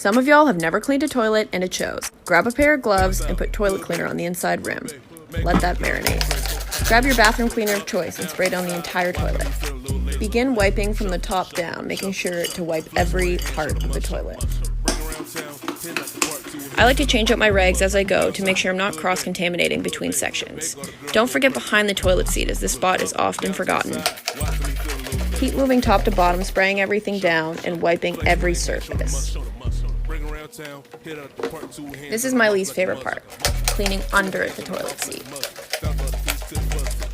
Some of y'all have never cleaned a toilet, and it shows. Grab a pair of gloves and put toilet cleaner on the inside rim. Let that marinate. Grab your bathroom cleaner of choice and spray down the entire toilet. Begin wiping from the top down, making sure to wipe every part of the toilet. I like to change up my rags as I go to make sure I'm not cross-contaminating between sections. Don't forget behind the toilet seat, as this spot is often forgotten. Keep moving top to bottom, spraying everything down and wiping every surface. This is my least favorite part, cleaning under the toilet seat.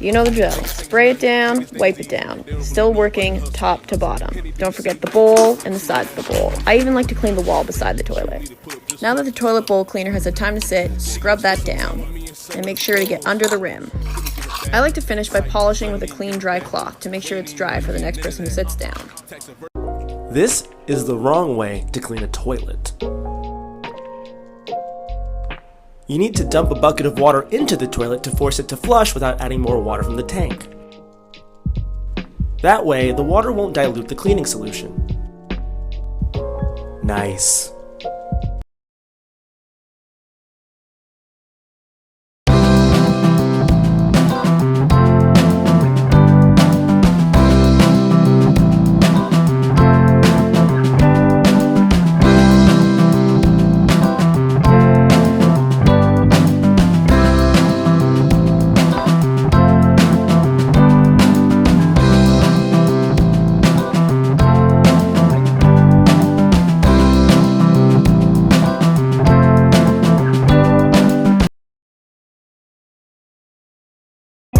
You know the drill. Spray it down, wipe it down. Still working top to bottom. Don't forget the bowl and the sides of the bowl. I even like to clean the wall beside the toilet. Now that the toilet bowl cleaner has had time to sit, scrub that down and make sure to get under the rim. I like to finish by polishing with a clean, dry cloth to make sure it's dry for the next person who sits down. This is the wrong way to clean a toilet. You need to dump a bucket of water into the toilet to force it to flush without adding more water from the tank. That way, the water won't dilute the cleaning solution. Nice.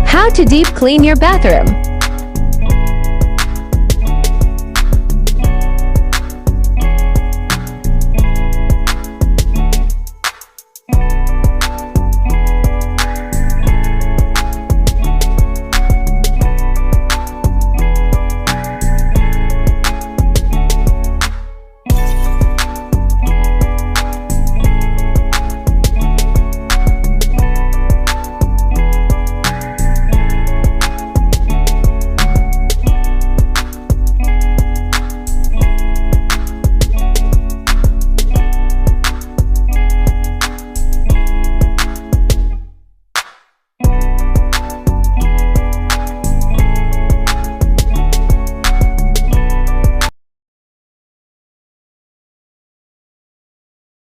How to deep clean your bathroom.